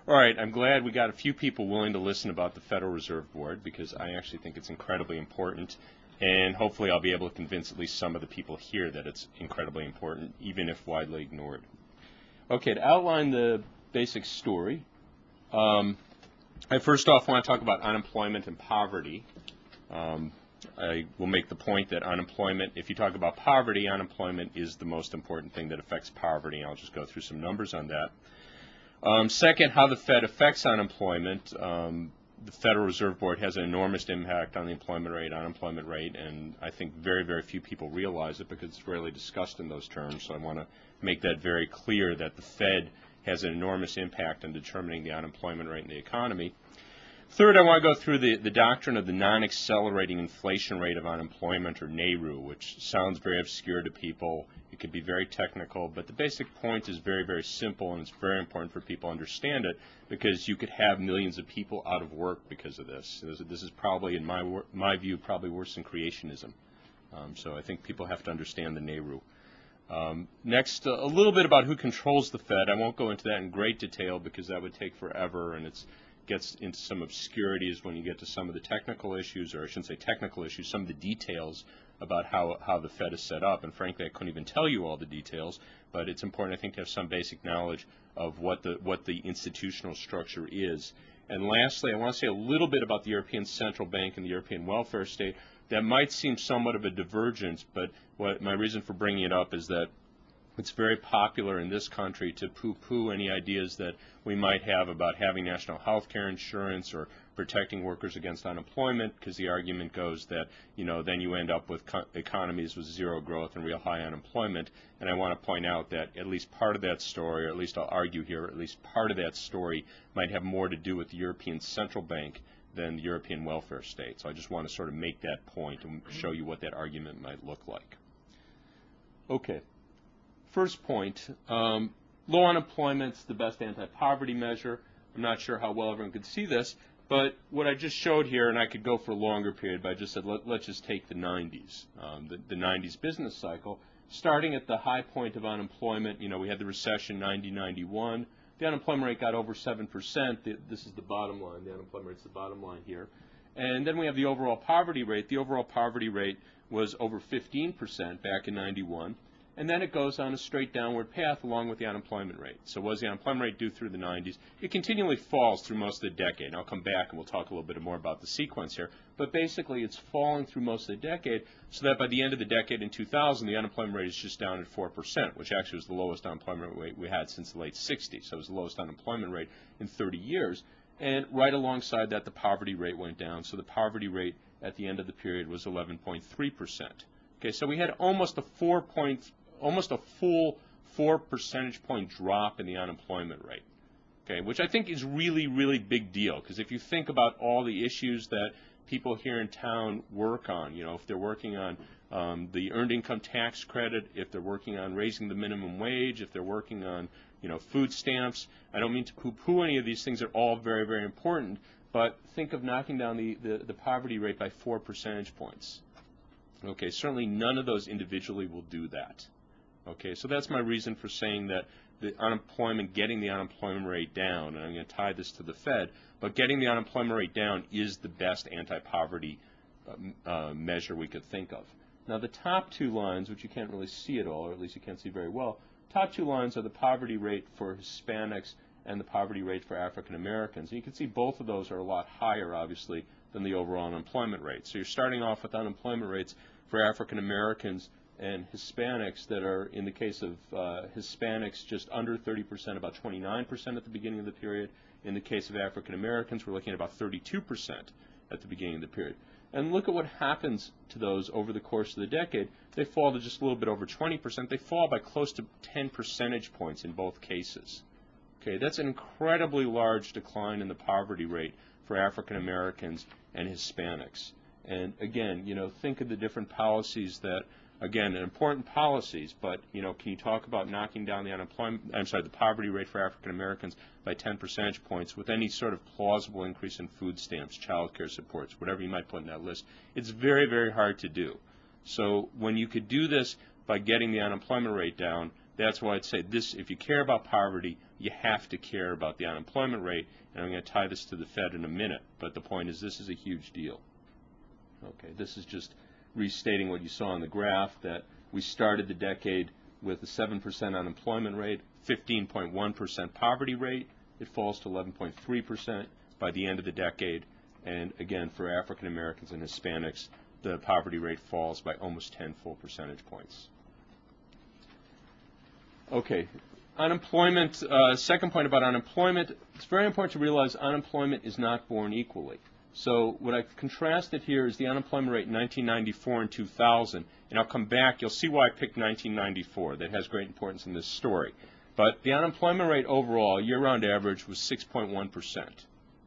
All right, I'm glad we got a few people willing to listen about the Federal Reserve Board, because I actually think it's incredibly important, and hopefully I'll be able to convince at least some of the people here that it's incredibly important, even if widely ignored. Okay, to outline the basic story, I first off want to talk about unemployment and poverty. I will make the point that unemployment, if you talk about poverty, unemployment is the most important thing that affects poverty. I'll just go through some numbers on that. Second, how the Fed affects unemployment. The Federal Reserve Board has an enormous impact on the employment rate, unemployment rate, and I think very, very few people realize it because it's rarely discussed in those terms. So I want to make that very clear that the Fed has an enormous impact on determining the unemployment rate in the economy. Third, I want to go through the doctrine of the non-accelerating inflation rate of unemployment, or NAIRU, which sounds very obscure to people. It can be very technical, but the basic point is very, very simple, and it's very important for people to understand it, because you could have millions of people out of work because of this. This is probably, in my view, probably worse than creationism. So I think people have to understand the NAIRU. Next, a little bit about who controls the Fed. I won't go into that in great detail because that would take forever, and it gets into some obscurities when you get to some of the technical issues, or I shouldn't say technical issues, some of the details about how the Fed is set up. And frankly, I couldn't even tell you all the details, but it's important, I think, to have some basic knowledge of what the institutional structure is. And lastly, I want to say a little bit about the European Central Bank and the European welfare state. That might seem somewhat of a divergence, but my reason for bringing it up is that it's very popular in this country to poo-poo any ideas that we might have about having national health care insurance or protecting workers against unemployment, because the argument goes that, then you end up with economies with zero growth and real high unemployment. And I want to point out that at least part of that story, or at least I'll argue here, at least part of that story might have more to do with the European Central Bank than the European welfare state. So I just want to sort of make that point and show you what that argument might look like. Okay. First point, low unemployment is the best anti-poverty measure. I'm not sure how well everyone could see this, but what I just showed here, and I could go for a longer period, but I just said let's just take the 90s, the 90s business cycle. Starting at the high point of unemployment, we had the recession 90-91. The unemployment rate got over 7%. This is the bottom line. The unemployment rate is the bottom line here. And then we have the overall poverty rate. The overall poverty rate was over 15% back in 91. And then it goes on a straight downward path along with the unemployment rate. So what does the unemployment rate do through the 90s? It continually falls through most of the decade. And I'll come back and we'll talk a little bit more about the sequence here. But basically it's falling through most of the decade, so that by the end of the decade in 2000, the unemployment rate is just down at 4%, which actually was the lowest unemployment rate we had since the late 60s. So it was the lowest unemployment rate in 30 years. And right alongside that, the poverty rate went down. So the poverty rate at the end of the period was 11.3%. Okay, so we had almost a full 4 percentage point drop in the unemployment rate, okay, which I think is really, really big deal, because if you think about all the issues that people here in town work on, if they're working on the earned income tax credit, if they're working on raising the minimum wage, if they're working on, food stamps, I don't mean to poo-poo any of these things. They're all very, very important, but think of knocking down the poverty rate by 4 percentage points. Okay, certainly none of those individually will do that. Okay, so that's my reason for saying that getting the unemployment rate down, and I'm going to tie this to the Fed, but getting the unemployment rate down is the best anti-poverty measure we could think of. Now the top two lines, which you can't really see at all, or at least you can't see very well, top two lines are the poverty rate for Hispanics and the poverty rate for African Americans. And you can see both of those are a lot higher, obviously, than the overall unemployment rate. So you're starting off with unemployment rates for African Americans and Hispanics that are, in the case of Hispanics, just under 30%, about 29% at the beginning of the period. In the case of African Americans, we're looking at about 32% at the beginning of the period. And look at what happens to those over the course of the decade. They fall to just a little bit over 20%. They fall by close to 10 percentage points in both cases. Okay, that's an incredibly large decline in the poverty rate for African Americans and Hispanics. And again, think of the different policies that, again, important policies, but, can you talk about knocking down the poverty rate for African Americans by 10 percentage points with any sort of plausible increase in food stamps, child care supports, whatever you might put in that list? It's very, very hard to do. So when you could do this by getting the unemployment rate down, That's why I'd say this, if you care about poverty, you have to care about the unemployment rate, and I'm going to tie this to the Fed in a minute, but the point is this is a huge deal. Okay, this is just restating what you saw on the graph, that we started the decade with a 7% unemployment rate, 15.1% poverty rate. It falls to 11.3% by the end of the decade, and again, for African Americans and Hispanics, the poverty rate falls by almost 10 full percentage points. Okay, unemployment, second point about unemployment, it's very important to realize unemployment is not born equally. So what I've contrasted here is the unemployment rate in 1994 and 2000, and I'll come back, you'll see why I picked 1994. That has great importance in this story. But the unemployment rate overall, year-round average, was 6.1%.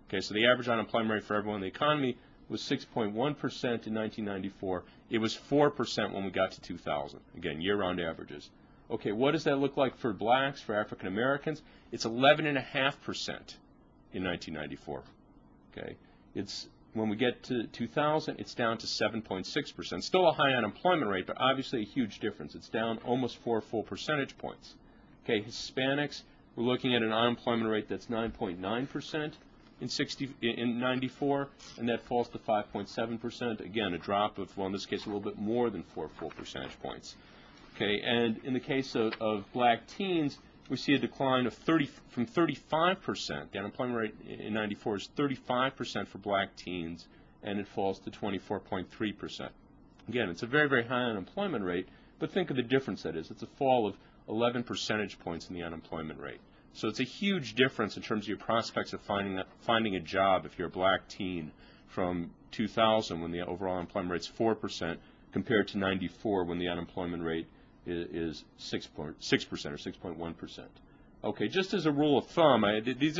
Okay, so the average unemployment rate for everyone in the economy was 6.1% in 1994. It was 4% when we got to 2000. Again, year-round averages. Okay, what does that look like for blacks, for African Americans? It's 11.5% in 1994. Okay, it's when we get to 2000, it's down to 7.6%. Still a high unemployment rate, but obviously a huge difference. It's down almost 4 full percentage points. Okay, Hispanics, we're looking at an unemployment rate that's 9.9% in 94, and that falls to 5.7%. Again, a drop of, well, in this case, a little bit more than 4 full percentage points. Okay, and in the case of black teens, we see a decline of from 35%. The unemployment rate in 94 is 35% for black teens, and it falls to 24.3%. Again, it's a very, very high unemployment rate, but think of the difference that is. It's a fall of 11 percentage points in the unemployment rate. So it's a huge difference in terms of your prospects of finding a job if you're a black teen from 2000 when the overall unemployment rate is 4% compared to 94 when the unemployment rate is 6% or 6.1%. Okay, just as a rule of thumb, these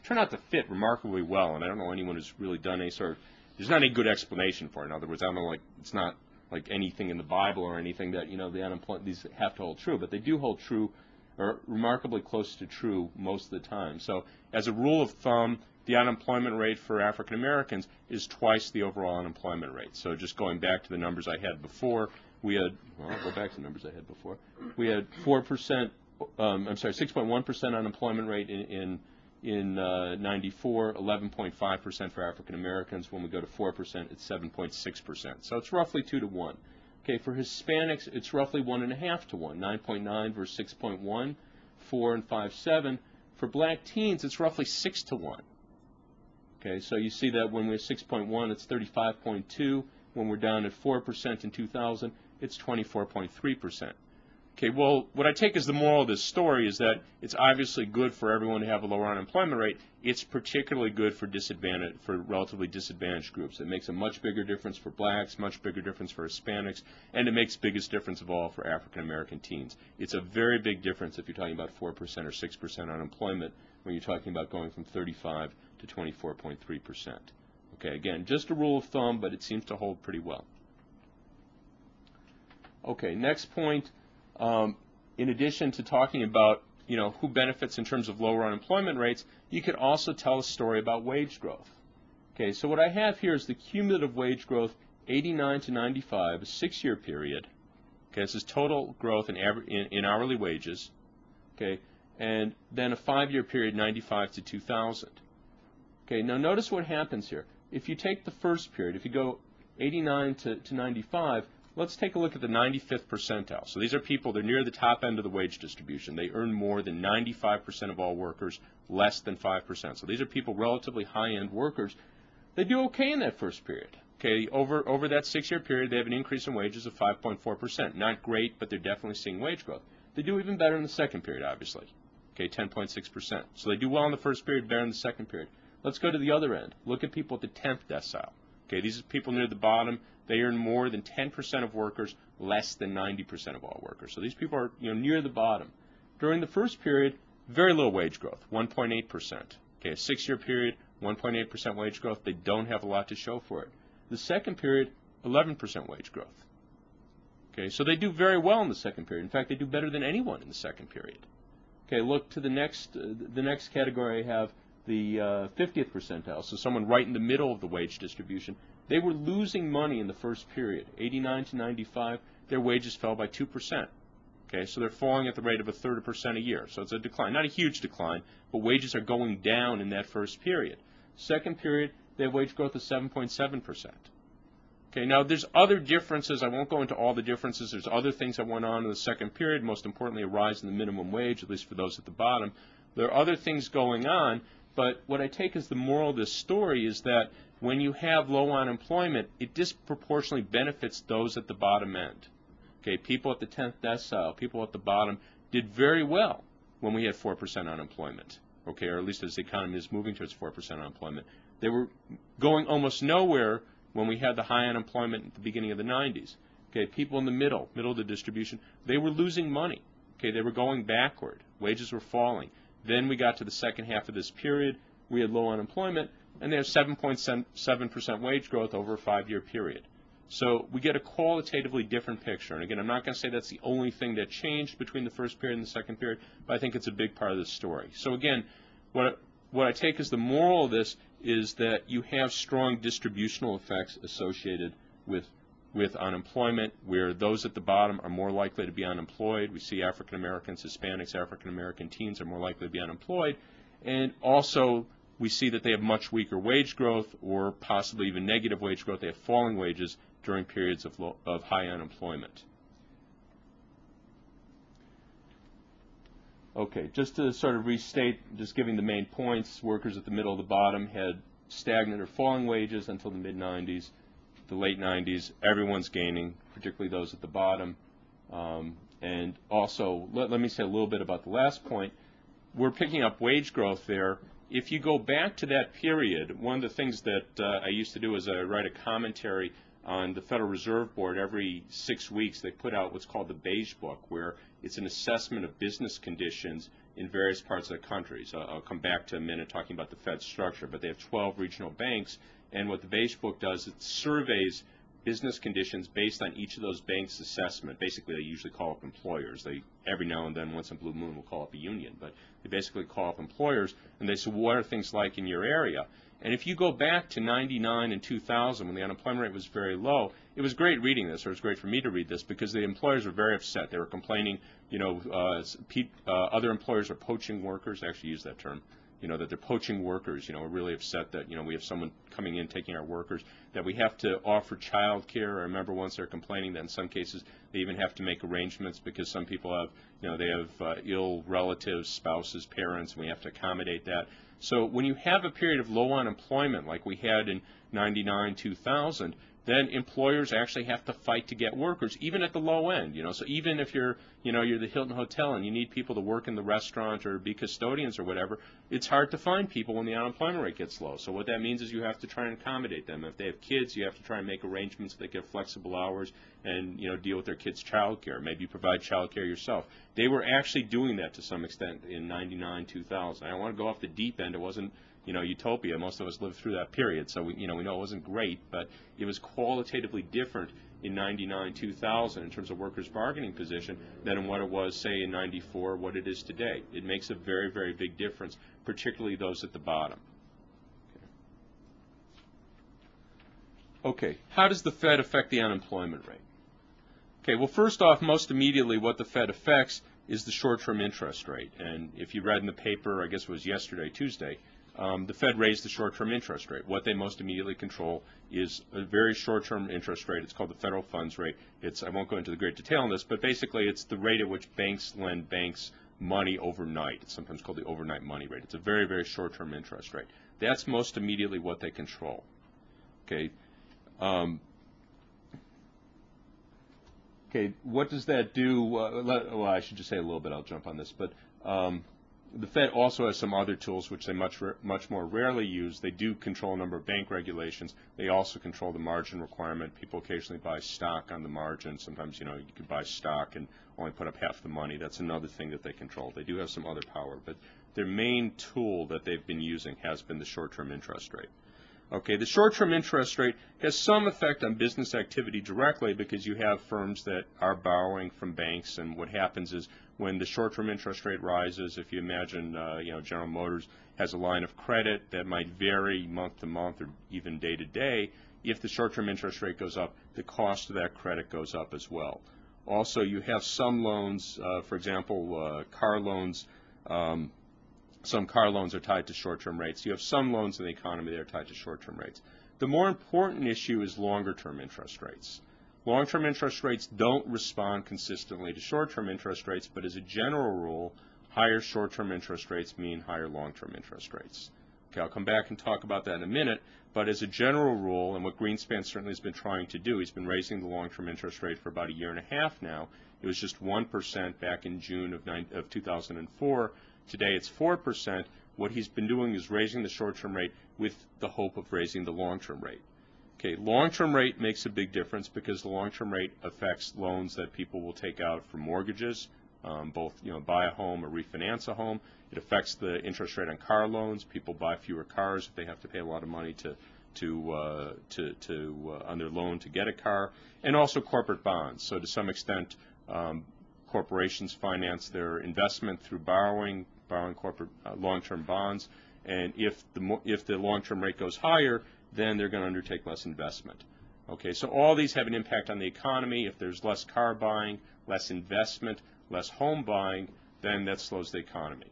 turn out to fit remarkably well, and I don't know anyone who's really done any sort of, there's not any good explanation for it. In other words, I don't know, like, it's not like anything in the Bible or anything that, these have to hold true, but they do hold true, or remarkably close to true most of the time. So as a rule of thumb, the unemployment rate for African Americans is twice the overall unemployment rate. So just going back to the numbers I had before, we had, well, I'll go back to the numbers I had before. We had 6.1% unemployment rate in 94, 11.5% for African Americans. When we go to 4%, it's 7.6%. So it's roughly 2 to 1. Okay, for Hispanics, it's roughly 1.5 to 1, 9.9 versus 6.1, 4 and 5.7. For black teens, it's roughly 6 to 1. Okay, so you see that when we're 6.1, it's 35.2. When we're down at 4% in 2000, it's 24.3%. Okay, well, what I take as the moral of this story is that it's obviously good for everyone to have a lower unemployment rate. It's particularly good for relatively disadvantaged groups. It makes a much bigger difference for blacks, much bigger difference for Hispanics, and it makes biggest difference of all for African American teens. It's a very big difference if you're talking about 4% or 6% unemployment when you're talking about going from 35 to 24.3%. Okay, again, just a rule of thumb, but it seems to hold pretty well. Okay, next point. In addition to talking about, who benefits in terms of lower unemployment rates, you could also tell a story about wage growth. Okay, so what I have here is the cumulative wage growth 89 to 95, a 6-year period. Okay, this is total growth in hourly wages. Okay, and then a 5-year period 95 to 2000. Okay, now notice what happens here. If you take the first period, if you go 89 to 95, let's take a look at the 95th percentile. So these are people, they're near the top end of the wage distribution. They earn more than 95% of all workers, less than 5%. So these are people, relatively high-end workers. They do okay in that first period. Okay, over that 6-year period, they have an increase in wages of 5.4%. Not great, but they're definitely seeing wage growth. They do even better in the second period, obviously. Okay, 10.6%. So they do well in the first period, better in the second period. Let's go to the other end. Look at people at the 10th decile. Okay, these are people near the bottom. They earn more than 10% of workers, less than 90% of all workers. So these people are near the bottom. During the first period, very low wage growth, 1.8%. Okay, a 6-year period, 1.8% wage growth. They don't have a lot to show for it. The second period, 11% wage growth. Okay, so they do very well in the second period. In fact, they do better than anyone in the second period. Okay, look to the next category I have, the 50th percentile, so someone right in the middle of the wage distribution. They were losing money in the first period, 89 to 95. Their wages fell by 2%. Okay, so they're falling at the rate of 1/3% a year. So it's a decline, not a huge decline, but wages are going down in that first period. Second period, they have wage growth of 7.7%. Okay, now there's other differences. I won't go into all the differences. There's other things that went on in the second period, most importantly a rise in the minimum wage, at least for those at the bottom. There are other things going on, but what I take as the moral of this story is that when you have low unemployment, it disproportionately benefits those at the bottom end. Okay, people at the 10th decile, people at the bottom did very well when we had 4% unemployment. Okay, or at least as the economy is moving towards 4% unemployment. They were going almost nowhere when we had the high unemployment at the beginning of the 90s. Okay, people in the middle of the distribution, they were losing money. Okay, they were going backward. Wages were falling. Then we got to the second half of this period. We had low unemployment, and they have 7.7% wage growth over a 5-year period. So we get a qualitatively different picture. And again, I'm not going to say that's the only thing that changed between the first period and the second period, but I think it's a big part of the story. So again, what I take as the moral of this is that you have strong distributional effects associated with unemployment, where those at the bottom are more likely to be unemployed. We see African Americans, Hispanics, African American teens are more likely to be unemployed. And also we see that they have much weaker wage growth, or possibly even negative wage growth. They have falling wages during periods of high unemployment. Okay, just to sort of restate, just giving the main points, workers at the middle of the bottom had stagnant or falling wages until the mid-90s. The late 90s, everyone's gaining, particularly those at the bottom. And also, let me say a little bit about the last point. We're picking up wage growth there. If you go back to that period, one of the things that I used to do is I write a commentary on the Federal Reserve Board. Every 6 weeks they put out what's called the Beige Book, where it's an assessment of business conditions in various parts of the country. So I'll come back to a minute talking about the Fed structure, but they have 12 regional banks, and what the Beige Book does, it surveys business conditions based on each of those banks' assessment. Basically, they usually call up employers. They, every now and then, once in a blue moon, will call up a union, but they basically call up employers, and they say, what are things like in your area? And if you go back to 99 and 2000, when the unemployment rate was very low, it was great reading this, or it was great for me to read this, because the employers were very upset. They were complaining, other employers are poaching workers. I actually use that term, that they're poaching workers. We're really upset that, we have someone coming in taking our workers, that we have to offer child care. I remember once they're complaining that in some cases they even have to make arrangements because some people have, they have ill relatives, spouses, parents, and we have to accommodate that. So when you have a period of low unemployment like we had in 99, 2000, then employers actually have to fight to get workers, even at the low end. So even if you're the Hilton Hotel and you need people to work in the restaurant or be custodians or whatever, it's hard to find people when the unemployment rate gets low. So what that means is you have to try and accommodate them. If they have kids, you have to try and make arrangements so they get flexible hours and deal with their kids' child care. Maybe you provide child care yourself. They were actually doing that to some extent in 99, 2000. I don't want to go off the deep end. It wasn't utopia. Most of us lived through that period, so we know it wasn't great, but it was qualitatively different in 99, 2000 in terms of workers' bargaining position than in what it was, say, in 94, what it is today. It makes a very, very big difference, particularly those at the bottom. Okay, how does the Fed affect the unemployment rate? Okay, well, first off, most immediately what the Fed affects is the short-term interest rate. And if you read in the paper, I guess it was yesterday, Tuesday, the Fed raised the short-term interest rate. What they most immediately control is a very short-term interest rate. It's called the federal funds rate. I won't go into the great detail on this, but basically it's the rate at which banks lend banks money overnight. It's sometimes called the overnight money rate. It's a very, very short-term interest rate. That's most immediately what they control. Okay. Okay, what does that do? Well, I should just say a little bit. I'll jump on this, but the Fed also has some other tools which they much more rarely use. They do control a number of bank regulations. They also control the margin requirement. People occasionally buy stock on the margin. Sometimes, you could buy stock and only put up half the money. That's another thing that they control. They do have some other power, but their main tool that they've been using has been the short-term interest rate. Okay, the short-term interest rate has some effect on business activity directly because you have firms that are borrowing from banks, and what happens is when the short-term interest rate rises, if you imagine, General Motors has a line of credit that might vary month to month or even day to day. If the short-term interest rate goes up, the cost of that credit goes up as well. Also, you have some loans, for example, car loans. Some car loans are tied to short-term rates. You have some loans in the economy that are tied to short-term rates. The more important issue is longer-term interest rates. Long-term interest rates don't respond consistently to short-term interest rates, but as a general rule, higher short-term interest rates mean higher long-term interest rates. Okay, I'll come back and talk about that in a minute, but as a general rule, and what Greenspan certainly has been trying to do, he's been raising the long-term interest rate for about a year and a half now. It was just 1% back in June of 2004. Today it's 4%. What he's been doing is raising the short-term rate with the hope of raising the long-term rate. Okay, long-term rate makes a big difference because the long-term rate affects loans that people will take out for mortgages, both buy a home or refinance a home. It affects the interest rate on car loans. People buy fewer cars if they have to pay a lot of money on their loan to get a car, and also corporate bonds. So to some extent, corporations finance their investment through borrowing corporate long-term bonds, and if the long-term rate goes higher, then they're going to undertake less investment. Okay, so all these have an impact on the economy. If there's less car buying, less investment, less home buying, then that slows the economy.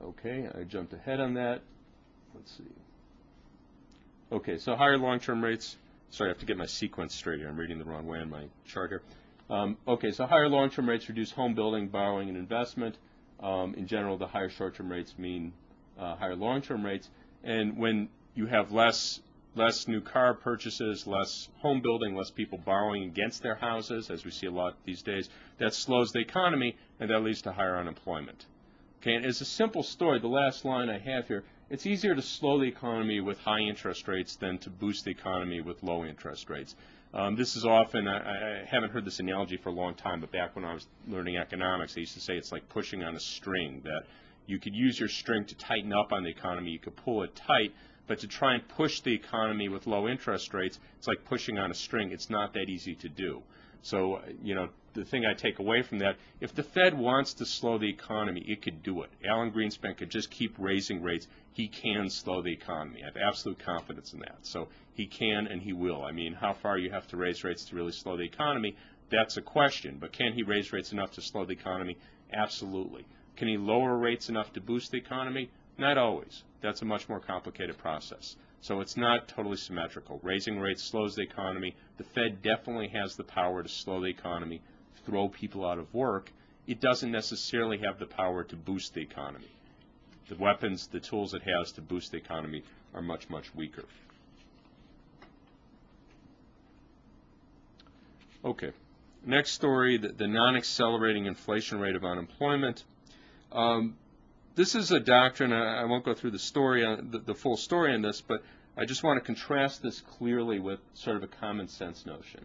Okay, I jumped ahead on that. Let's see. Okay, so higher long-term rates. Sorry, I have to get my sequence straight here. I'm reading the wrong way on my chart here. Okay, so higher long-term rates reduce home building, borrowing, and investment. In general, the higher short-term rates mean higher long-term rates. And when you have less new car purchases, less home building, less people borrowing against their houses, as we see a lot these days, that slows the economy, and that leads to higher unemployment. Okay, and as a simple story, the last line I have here, it's easier to slow the economy with high interest rates than to boost the economy with low interest rates. This is often, I haven't heard this analogy for a long time, but back when I was learning economics, I used to say it's like pushing on a string, that you could use your string to tighten up on the economy, you could pull it tight, but to try and push the economy with low interest rates, it's like pushing on a string. It's not that easy to do. So, the thing I take away from that, if the Fed wants to slow the economy, it could do it. Alan Greenspan could just keep raising rates. He can slow the economy. I have absolute confidence in that. So he can and he will. I mean, how far you have to raise rates to really slow the economy, that's a question. But can he raise rates enough to slow the economy? Absolutely. Can he lower rates enough to boost the economy? Not always. That's a much more complicated process. So it's not totally symmetrical. Raising rates slows the economy. The Fed definitely has the power to slow the economy, throw people out of work. It doesn't necessarily have the power to boost the economy. The weapons, the tools it has to boost the economy are much, much weaker. Okay. Next story, the non-accelerating inflation rate of unemployment. This is a doctrine, I won't go through the story, the full story on this, but I just want to contrast this clearly with sort of a common sense notion.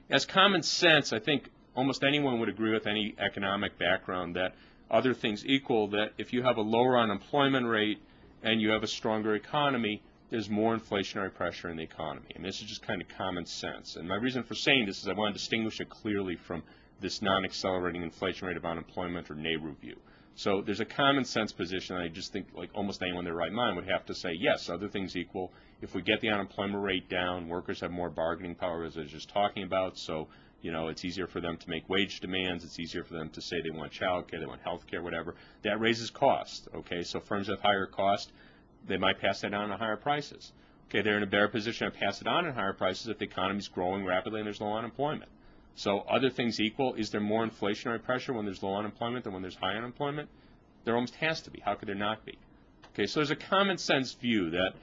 As common sense, I think almost anyone would agree with any economic background that other things equal, that if you have a lower unemployment rate and you have a stronger economy, there's more inflationary pressure in the economy. And this is just kind of common sense. And my reason for saying this is I want to distinguish it clearly from this non-accelerating inflation rate of unemployment or NAIRU view. So there's a common sense position. I just think like almost anyone in their right mind would have to say, yes, other things equal. If we get the unemployment rate down, workers have more bargaining power, as I was just talking about. So, it's easier for them to make wage demands. It's easier for them to say they want child care, they want health care, whatever. That raises cost. Okay, so firms have higher cost. They might pass that on at higher prices. Okay, they're in a better position to pass it on at higher prices if the economy is growing rapidly and there's low unemployment. So other things equal, is there more inflationary pressure when there's low unemployment than when there's high unemployment? There almost has to be. How could there not be? Okay, so there's a common sense view that,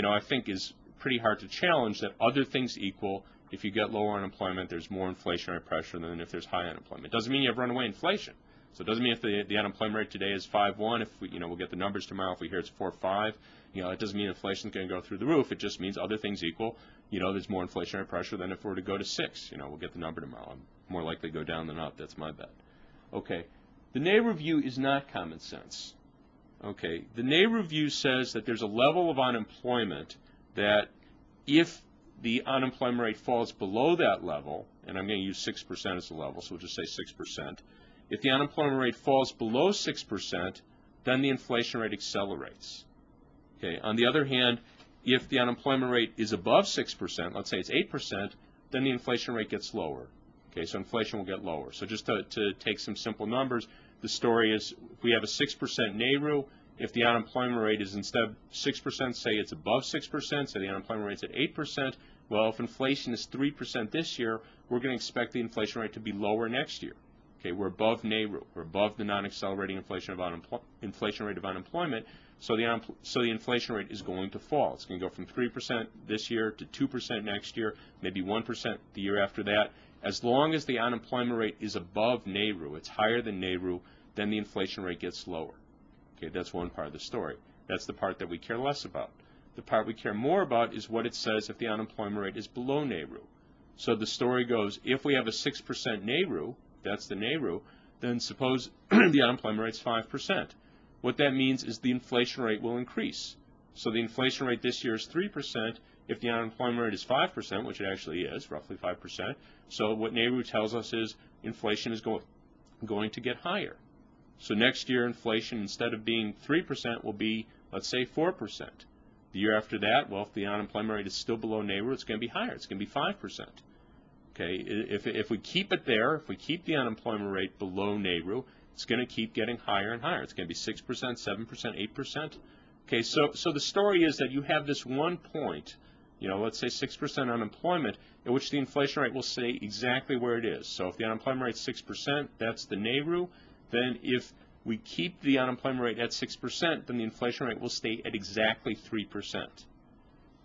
I think is pretty hard to challenge, that other things equal, if you get lower unemployment, there's more inflationary pressure than if there's high unemployment. It doesn't mean you have runaway inflation. So it doesn't mean if the unemployment rate today is 5.1, if we'll get the numbers tomorrow, if we hear it's 4.5, it doesn't mean inflation is going to go through the roof. It just means other things equal, there's more inflationary pressure than if we were to go to 6. We'll get the number tomorrow. I'm more likely to go down than up. That's my bet. Okay. The NAIRU view is not common sense. Okay. The NAIRU view says that there's a level of unemployment that if the unemployment rate falls below that level, and I'm going to use 6% as a level, so we'll just say 6%. If the unemployment rate falls below 6%, then the inflation rate accelerates. Okay. On the other hand, if the unemployment rate is above 6%, let's say it's 8%, then the inflation rate gets lower. Okay, so inflation will get lower. So just to take some simple numbers, the story is if we have a 6% NAIRU, if the unemployment rate is instead of 6%, say it's above 6%, say the unemployment rate is at 8%, well, if inflation is 3% this year, we're going to expect the inflation rate to be lower next year. Okay, we're above NAIRU. We're above the non-accelerating inflation rate of unemployment, so the inflation rate is going to fall. It's going to go from 3% this year to 2% next year, maybe 1% the year after that. As long as the unemployment rate is above NAIRU, it's higher than NAIRU, then the inflation rate gets lower. Okay, that's one part of the story. That's the part that we care less about. The part we care more about is what it says if the unemployment rate is below NAIRU. So the story goes, if we have a 6% NAIRU, that's the NAIRU, then suppose the unemployment rate is 5%. What that means is the inflation rate will increase. So the inflation rate this year is 3%. If the unemployment rate is 5%, which it actually is, roughly 5%, so what NAIRU tells us is inflation is going to get higher. So next year inflation, instead of being 3%, will be, let's say, 4%. The year after that, well, if the unemployment rate is still below NAIRU, it's going to be higher. It's going to be 5%. Okay, if we keep it there, if we keep the unemployment rate below NAIRU, it's going to keep getting higher and higher. It's going to be 6%, 7%, 8%. Okay, so the story is that you have this one point, let's say 6% unemployment, at which the inflation rate will stay exactly where it is. So if the unemployment rate is 6%, that's the NAIRU. Then if we keep the unemployment rate at 6%, then the inflation rate will stay at exactly 3%.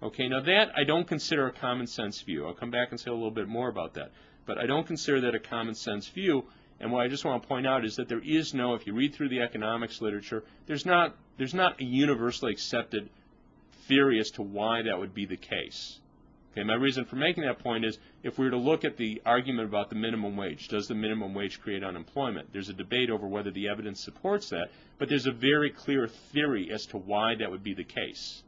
Okay, now that I don't consider a common sense view. I'll come back and say a little bit more about that. But I don't consider that a common sense view. And what I just want to point out is that there is no, if you read through the economics literature, there's not a universally accepted theory as to why that would be the case. Okay, my reason for making that point is if we were to look at the argument about the minimum wage, does the minimum wage create unemployment? There's a debate over whether the evidence supports that, but there's a very clear theory as to why that would be the case.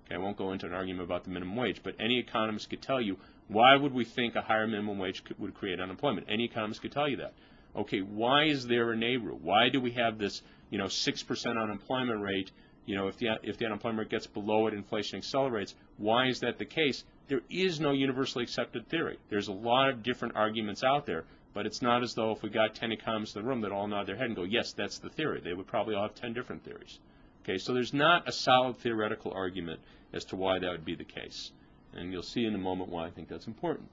Okay, I won't go into an argument about the minimum wage, but any economist could tell you why would we think a higher minimum wage would create unemployment. Any economist could tell you that. Okay, why is there a NAIRU? Why do we have this 6% unemployment rate? If the unemployment rate gets below it, inflation accelerates. Why is that the case? There is no universally accepted theory. There's a lot of different arguments out there, but it's not as though if we got 10 economists in the room that all nod their head and go, yes, that's the theory. They would probably all have 10 different theories. Okay, so there's not a solid theoretical argument as to why that would be the case. And you'll see in a moment why I think that's important.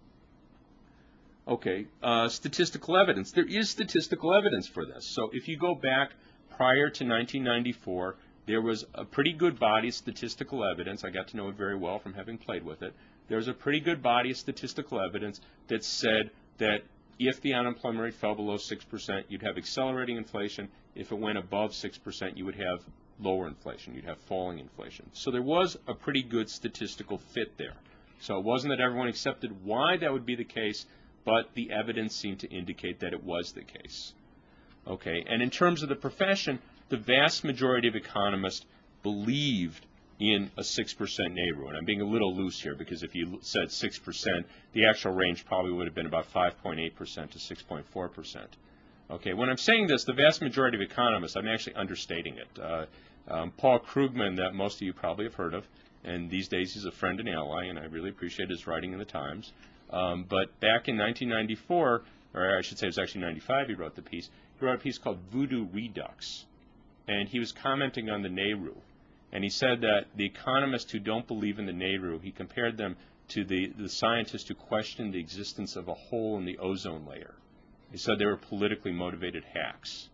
Okay, statistical evidence. There is statistical evidence for this. So if you go back prior to 1994, there was a pretty good body of statistical evidence. I got to know it very well from having played with it. There was a pretty good body of statistical evidence that said that if the unemployment rate fell below 6%, you'd have accelerating inflation. If it went above 6%, you would have lower inflation. You'd have falling inflation. So there was a pretty good statistical fit there. So it wasn't that everyone accepted why that would be the case, but the evidence seemed to indicate that it was the case. Okay, and in terms of the profession, the vast majority of economists believed in a 6% NAIRU. And I'm being a little loose here because if you said 6%, the actual range probably would have been about 5.8% to 6.4%. Okay, when I'm saying this, the vast majority of economists, I'm actually understating it. Paul Krugman, that most of you probably have heard of, and these days he's a friend and ally, and I really appreciate his writing in the Times. But back in 1994, or I should say it was actually 95, he wrote the piece. He wrote a piece called Voodoo Redux, and he was commenting on the NAIRU. And he said that the economists who don't believe in the NAIRU, he compared them to the scientists who questioned the existence of a hole in the ozone layer. He said they were politically motivated hacks.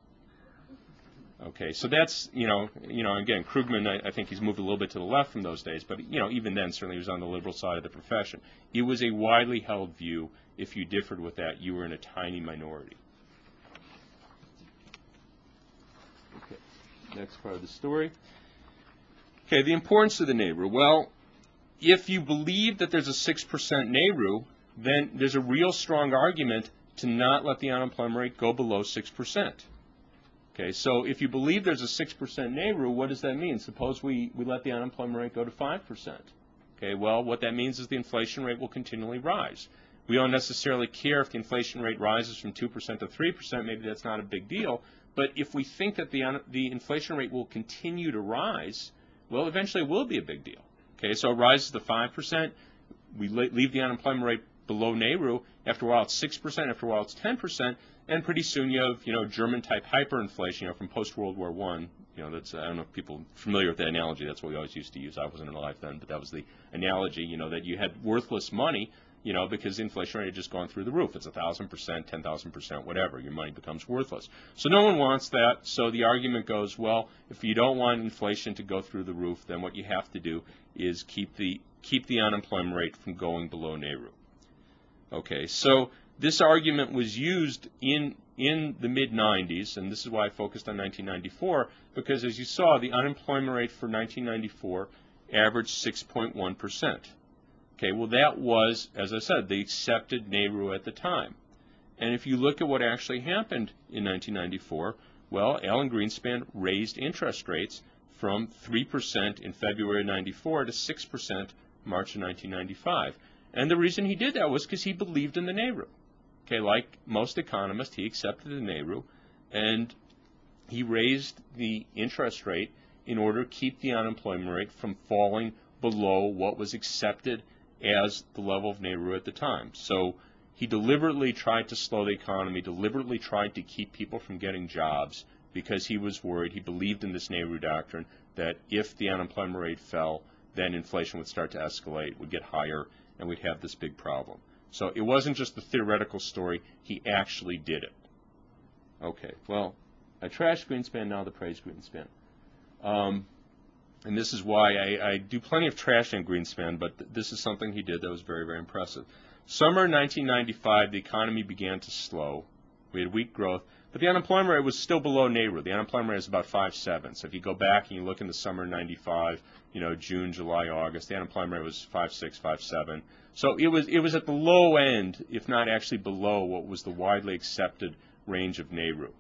Okay, so that's, again, Krugman, I think he's moved a little bit to the left from those days, but, even then, certainly he was on the liberal side of the profession. It was a widely held view. If you differed with that, you were in a tiny minority. Okay, next part of the story. Okay, the importance of the NAIRU. Well, if you believe that there's a 6% NAIRU, then there's a real strong argument to not let the unemployment rate go below 6%. Okay, so if you believe there's a 6% NAIRU, what does that mean? Suppose we let the unemployment rate go to 5%. Okay, well, what that means is the inflation rate will continually rise. We don't necessarily care if the inflation rate rises from 2% to 3%. Maybe that's not a big deal. But if we think that the inflation rate will continue to rise, well, eventually it will be a big deal. Okay, so it rises to 5%. We leave the unemployment rate below NAIRU. After a while, it's 6%. After a while, it's 10%. And pretty soon, you have, German-type hyperinflation, from post-World War I. That's, I don't know if people are familiar with that analogy. That's what we always used to use. I wasn't alive then, but that was the analogy, that you had worthless money, because the inflation rate had just gone through the roof. It's 1,000%, 10,000%, whatever. Your money becomes worthless. So no one wants that. So the argument goes, well, if you don't want inflation to go through the roof, then what you have to do is keep the unemployment rate from going below NAIRU. Okay, so this argument was used in the mid-90s, and this is why I focused on 1994, because as you saw, the unemployment rate for 1994 averaged 6.1%. Okay, well that was, as I said, the accepted NAIRU at the time. And if you look at what actually happened in 1994, well, Alan Greenspan raised interest rates from 3% in February of 94 to 6% March of 1995. And the reason he did that was because he believed in the NAIRU. Okay, like most economists, he accepted the NAIRU, and he raised the interest rate in order to keep the unemployment rate from falling below what was accepted as the level of NAIRU at the time. So he deliberately tried to slow the economy, deliberately tried to keep people from getting jobs because he was worried. He believed in this NAIRU doctrine that if the unemployment rate fell, then inflation would start to escalate, would get higher, and we'd have this big problem. So it wasn't just the theoretical story, he actually did it. Okay, well, I trashed Greenspan, now to praise Greenspan. And this is why I do plenty of trashing on Greenspan, but this is something he did that was very, very impressive. Summer 1995, the economy began to slow. We had weak growth, but the unemployment rate was still below NAIRU. The unemployment rate is about 5.7. So if you go back and you look in the summer of 95, June, July, August, the unemployment rate was 5.6, 5.7. So it was at the low end, if not actually below what was the widely accepted range of NAIRU.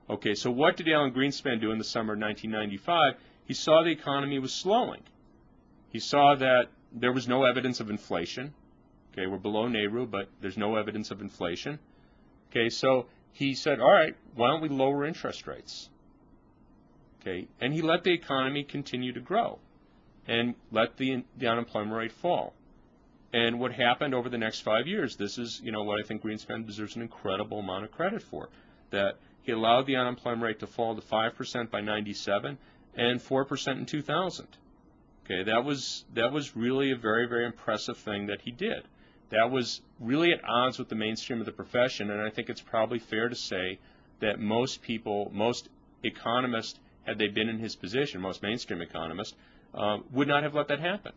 Okay, so what did Alan Greenspan do in the summer of 1995? He saw the economy was slowing. He saw that there was no evidence of inflation. Okay, we're below NAIRU, but there's no evidence of inflation. Okay, so he said, all right, why don't we lower interest rates? Okay, and he let the economy continue to grow and let the unemployment rate fall. And what happened over the next 5 years, this is, what I think Greenspan deserves an incredible amount of credit for, that he allowed the unemployment rate to fall to 5% by 97 and 4% in 2000. Okay, that was really a very, very impressive thing that he did. That was really at odds with the mainstream of the profession, and I think it's probably fair to say that most people, most economists, had they been in his position, most mainstream economists, would not have let that happen.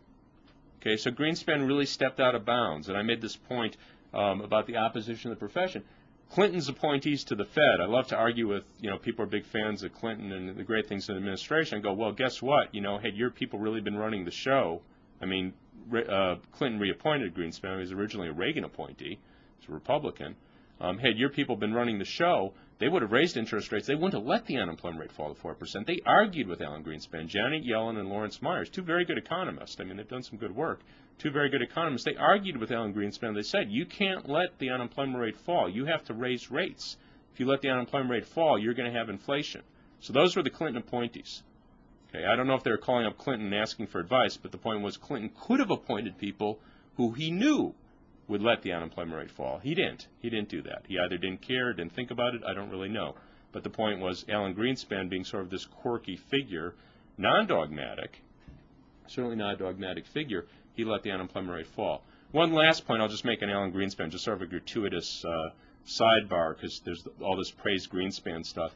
Okay, so Greenspan really stepped out of bounds, and I made this point about the opposition of the profession. Clinton's appointees to the Fed, I love to argue with, people are big fans of Clinton and the great things in the administration. I go, well, guess what? Had your people really been running the show, I mean, Clinton reappointed Greenspan. He was originally a Reagan appointee. He's a Republican. Had your people been running the show, they would have raised interest rates. They wouldn't have let the unemployment rate fall to 4%. They argued with Alan Greenspan, Janet Yellen and Lawrence Myers, two very good economists. I mean, they've done some good work. Two very good economists. They argued with Alan Greenspan. They said, you can't let the unemployment rate fall. You have to raise rates. If you let the unemployment rate fall, you're going to have inflation. So those were the Clinton appointees. Okay, I don't know if they were calling up Clinton and asking for advice, but the point was Clinton could have appointed people who he knew would let the unemployment rate fall. He didn't. He didn't do that. He either didn't care, didn't think about it. I don't really know. But the point was Alan Greenspan being sort of this quirky figure, non-dogmatic, certainly not a dogmatic figure, he let the unemployment rate fall. One last point I'll just make on Alan Greenspan, just sort of a gratuitous sidebar, because there's all this praise Greenspan stuff.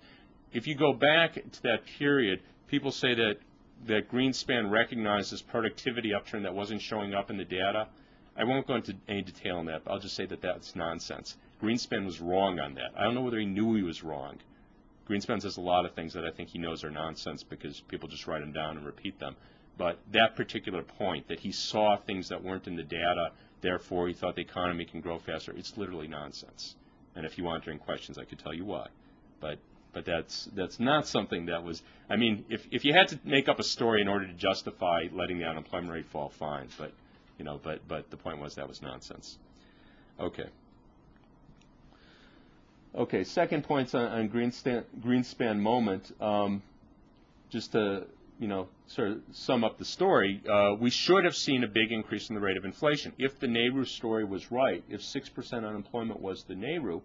If you go back to that period, people say that Greenspan recognized this productivity upturn that wasn't showing up in the data. I won't go into any detail on that, but I'll just say that that's nonsense. Greenspan was wrong on that. I don't know whether he knew he was wrong. Greenspan says a lot of things that I think he knows are nonsense because people just write them down and repeat them. But that particular point, that he saw things that weren't in the data, therefore he thought the economy can grow faster, it's literally nonsense. And if you want during questions, I could tell you why. But that's not something that was, I mean, if you had to make up a story in order to justify letting the unemployment rate fall, fine. But but the point was that was nonsense. Okay. Okay, second point on Greenspan moment, just to sort of sum up the story, we should have seen a big increase in the rate of inflation. If the NAIRU story was right, if 6% unemployment was the NAIRU,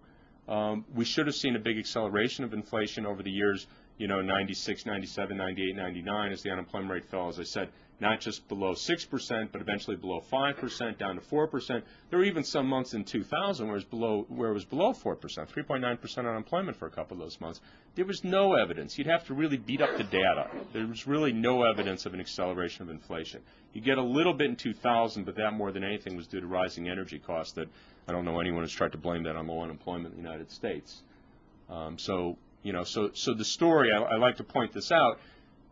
we should have seen a big acceleration of inflation over the years, 96, 97, 98, 99, as the unemployment rate fell, as I said, not just below 6%, but eventually below 5%, down to 4%. There were even some months in 2000 where it was below 4%, 3.9% unemployment for a couple of those months. There was no evidence. You'd have to really beat up the data. There was really no evidence of an acceleration of inflation. You get a little bit in 2000, but that more than anything was due to rising energy costs that I don't know anyone who's tried to blame that on low unemployment in the United States. So the story, I like to point this out,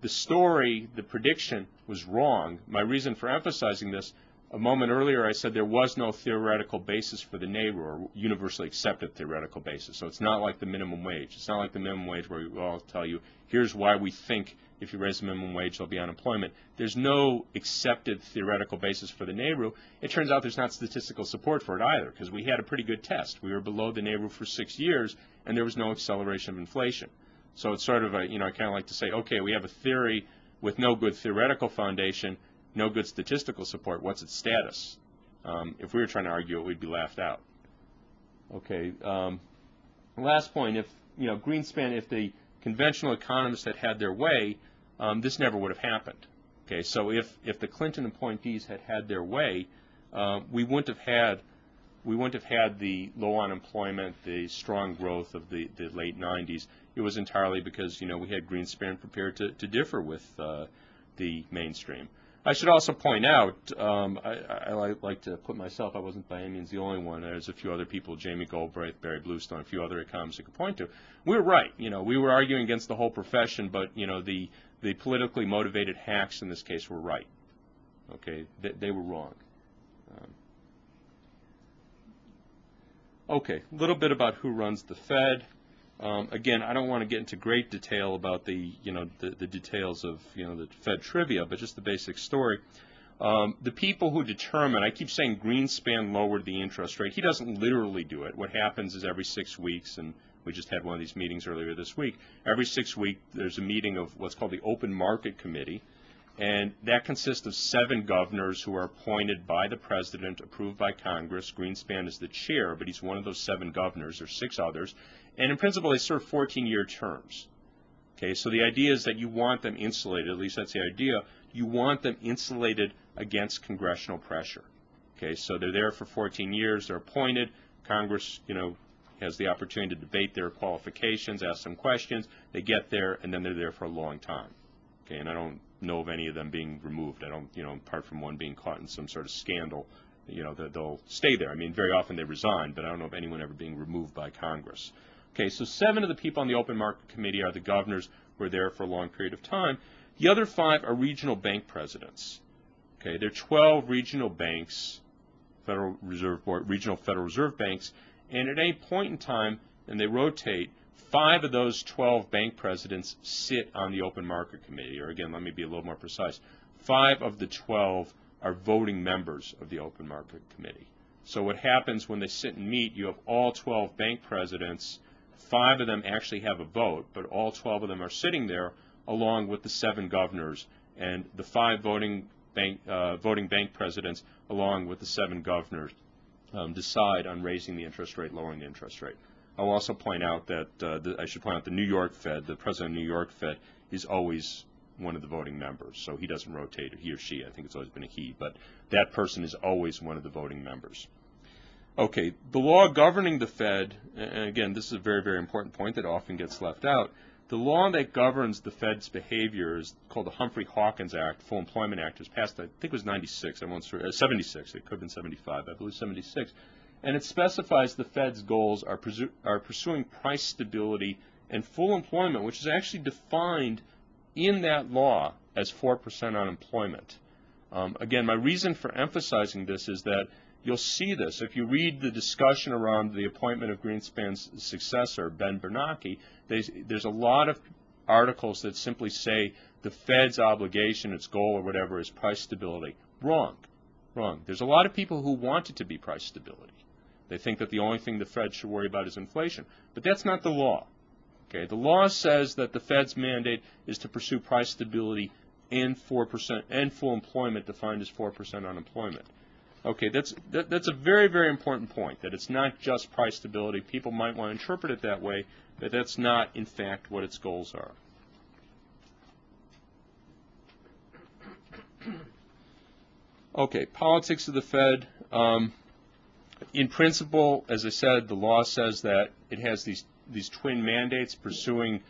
the story, the prediction was wrong. My reason for emphasizing this, a moment earlier I said there was no theoretical basis for the NAIRU, or universally accepted theoretical basis. So it's not like the minimum wage. It's not like the minimum wage where we all tell you, here's why we think if you raise the minimum wage there'll be unemployment. There's no accepted theoretical basis for the NAIRU. It turns out there's not statistical support for it either, because we had a pretty good test. We were below the NAIRU for 6 years, and there was no acceleration of inflation. So it's sort of I kind of like to say, okay, we have a theory with no good theoretical foundation, no good statistical support. What's its status? If we were trying to argue it, we'd be laughed out. Okay. Last point: if Greenspan, if the conventional economists had their way, this never would have happened. Okay. So if the Clinton appointees had their way, we wouldn't have had the low unemployment, the strong growth of the late 90s. It was entirely because, we had Greenspan prepared to differ with the mainstream. I should also point out, I like to put myself, I wasn't by any means the only one. There's a few other people, Jamie Goldbraith, Barry Bluestone, a few other economists you could point to. We were right. We were arguing against the whole profession, but, the politically motivated hacks in this case were right. Okay, they were wrong. Okay, a little bit about who runs the Fed. Again, I don't want to get into great detail about the details of the Fed trivia, but just the basic story. The people who determine, I keep saying Greenspan lowered the interest rate. He doesn't literally do it. What happens is every 6 weeks, and we just had one of these meetings earlier this week, every 6 weeks there's a meeting of what's called the Open Market Committee, and that consists of 7 governors who are appointed by the president, approved by Congress. Greenspan is the chair, but he's one of those 7 governors. There's 6 others. And in principle, they serve 14-year terms. Okay, so the idea is that you want them insulated, at least that's the idea, you want them insulated against congressional pressure. Okay, so they're there for 14 years, they're appointed, Congress, has the opportunity to debate their qualifications, ask them questions, they get there, and then they're there for a long time. Okay, and I don't know of any of them being removed. I don't, apart from one being caught in some sort of scandal, that they'll stay there. I mean, very often they resign, but I don't know of anyone ever being removed by Congress. Okay, so 7 of the people on the Open Market Committee are the governors who are there for a long period of time. The other 5 are regional bank presidents. Okay, there are 12 regional banks, Federal Reserve Board, regional Federal Reserve banks, and at any point in time, and they rotate, 5 of those 12 bank presidents sit on the Open Market Committee, or again, let me be a little more precise. 5 of the 12 are voting members of the Open Market Committee. So what happens when they sit and meet, you have all 12 bank presidents, 5 of them actually have a vote, but all 12 of them are sitting there along with the 7 governors, and the 5 voting bank presidents along with the 7 governors decide on raising the interest rate, lowering the interest rate. I'll also point out that I should point out the New York Fed, the president of the New York Fed, is always one of the voting members, so he doesn't rotate, or he or she, I think it's always been a he, but that person is always one of the voting members. Okay, the law governing the Fed, and again, this is a very, very important point that often gets left out. The law that governs the Fed's behavior is called the HumphreyHawkins Act, Full Employment Act. It was passed, I think it was 96, 76, it could have been 75, I believe 76. And it specifies the Fed's goals are pursuing price stability and full employment, which is actually defined in that law as 4% unemployment. Again, my reason for emphasizing this is that you'll see this. If you read the discussion around the appointment of Greenspan's successor, Ben Bernanke, there's a lot of articles that simply say the Fed's obligation, its goal or whatever, is price stability. Wrong. Wrong. There's a lot of people who want it to be price stability. They think that the only thing the Fed should worry about is inflation. But that's not the law. Okay? The law says that the Fed's mandate is to pursue price stability and 4% and full employment defined as 4% unemployment. Okay, that's a very, very important point, that it's not just price stability. People might want to interpret it that way, but that's not, in fact, what its goals are. Okay, politics of the Fed. In principle, as I said, the law says that it has these twin mandates pursuing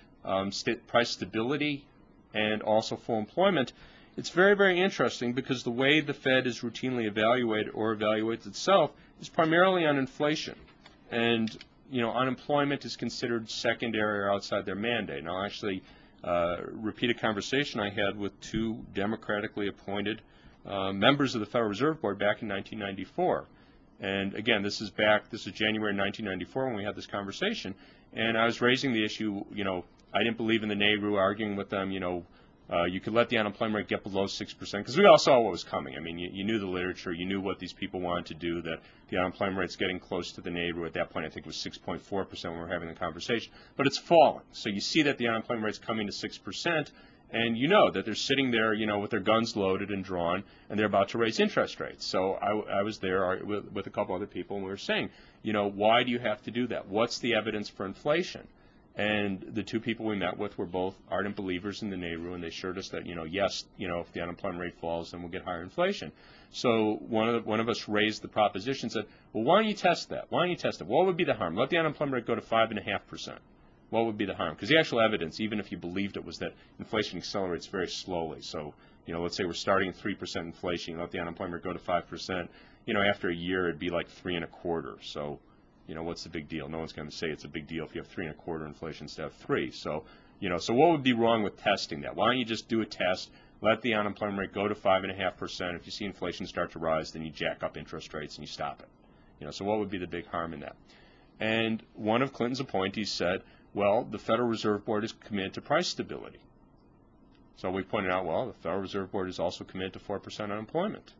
price stability and also full employment. It's very, very interesting because the way the Fed is routinely evaluated or evaluates itself is primarily on inflation. And, unemployment is considered secondary or outside their mandate. Now, actually, repeat a conversation I had with two democratically appointed members of the Federal Reserve Board back in 1994. And again, this is January 1994 when we had this conversation. And I was raising the issue, I didn't believe in the NAIRU, arguing with them, you could let the unemployment rate get below 6%, because we all saw what was coming. I mean, you knew the literature, you knew what these people wanted to do, that the unemployment rate's getting close to the NAIRU. At that point, I think it was 6.4% when we were having the conversation. But it's falling. So you see that the unemployment rate's coming to 6%, and you know that they're sitting there, with their guns loaded and drawn, and they're about to raise interest rates. So I was there with a couple other people, and we were saying, why do you have to do that? What's the evidence for inflation? And the two people we met with were both ardent believers in the NAIRU, and they assured us that, yes, if the unemployment rate falls, then we'll get higher inflation. So one of us raised the proposition, said, well, why don't you test that? Why don't you test it? What would be the harm? Let the unemployment rate go to 5.5%. What would be the harm? Because the actual evidence, even if you believed it, was that inflation accelerates very slowly. So, let's say we're starting at 3% inflation, let the unemployment rate go to 5%. After a year, it'd be like 3.25%. So, what's the big deal? No one's going to say it's a big deal if you have 3.25% inflation instead of 3%. So, so what would be wrong with testing that? Why don't you just do a test, let the unemployment rate go to 5.5%. If you see inflation start to rise, then you jack up interest rates and you stop it. So what would be the big harm in that? And one of Clinton's appointees said, well, the Federal Reserve Board is committed to price stability. So we pointed out, well, the Federal Reserve Board is also committed to 4% unemployment.